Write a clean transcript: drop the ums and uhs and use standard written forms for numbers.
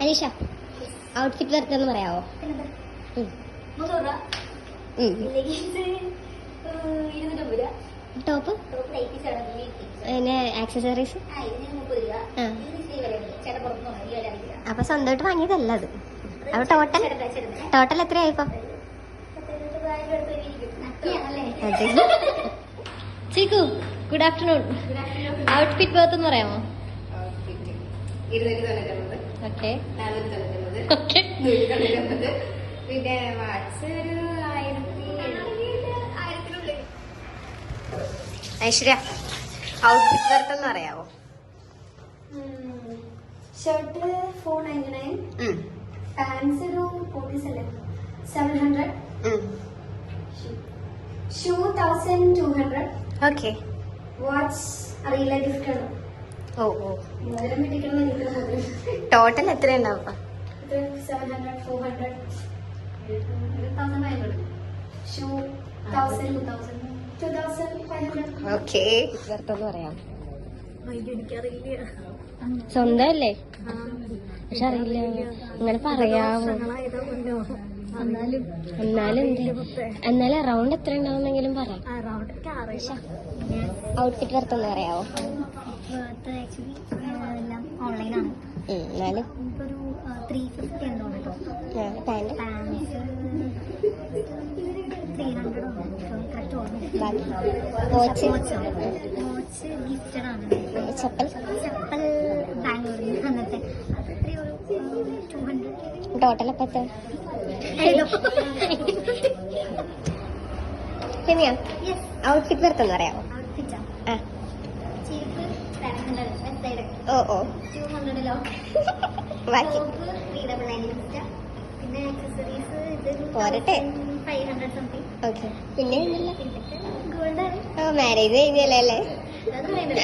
Aneesha outfit വരട്ടെന്ന് പറയാവോ? Top പിന്നെ accessories അപ്പൊ സ്വന്തമായിട്ട് വാങ്ങിയതല്ല അത്. അപ്പൊ ടോട്ടൽ എത്രയായിപ്പോ? Chikku good afternoon. Outfit worth എന്ന് പറയാമോ? ഓക്കെ പിന്നെ വാട്സ് ഒരു 1000 ഐശ്വര്യ ഔട്ട്ഫിറ്റ് വർത്ത് എന്ന് പറയാമോ? ഷർട്ട് 499, പാൻസ് ഒരു 700, ഷൂ 1200. ഓക്കെ. വാച്ച് അറിയില്ല, ഗിഫ്റ്റ് ആണ്. ഓ ടോട്ടൽ എത്ര ഉണ്ടാവും? 700, 400, 1500. ഷൂ 1000, 2500. ഓക്കെ. വർത്ത് പറയാം. സ്വന്തമല്ലേ? പക്ഷെ അറിയില്ല, അങ്ങനെ പറയാമോ? എന്നാലും അറൗണ്ട് എത്ര ഉണ്ടാവുന്നെങ്കിലും പറയാം. ഔട്ട്ഫിറ്റ് വർത്തെന്ന് പറയാവോ? ഓൺലൈനാണ്. എന്നാലും ഒരു 350 ഉണ്ടോ പാൻറ് 300 വാച്ച് ഗിഫ്റ്റഡ് ആണ്. ചപ്പൽ ബാംഗ്ലൂരിൽ അന്നത്തെ ഒരു 200. ടോട്ടൽ അപ്പം എത്ര? പിന്നെയാ ഔട്ട്ഫിറ്റ് വർത്തെന്ന് പറയാമോ? ആ ഓ 200 ബാക്കി പിന്നെ ആക്സസറീസ് പോരട്ടെ. 500 സംതിങ്. ഓക്കെ. പിന്നെ ഗോൾഡ് മാരേജ് കഴിഞ്ഞല്ലേ? അത് വേണ്ട.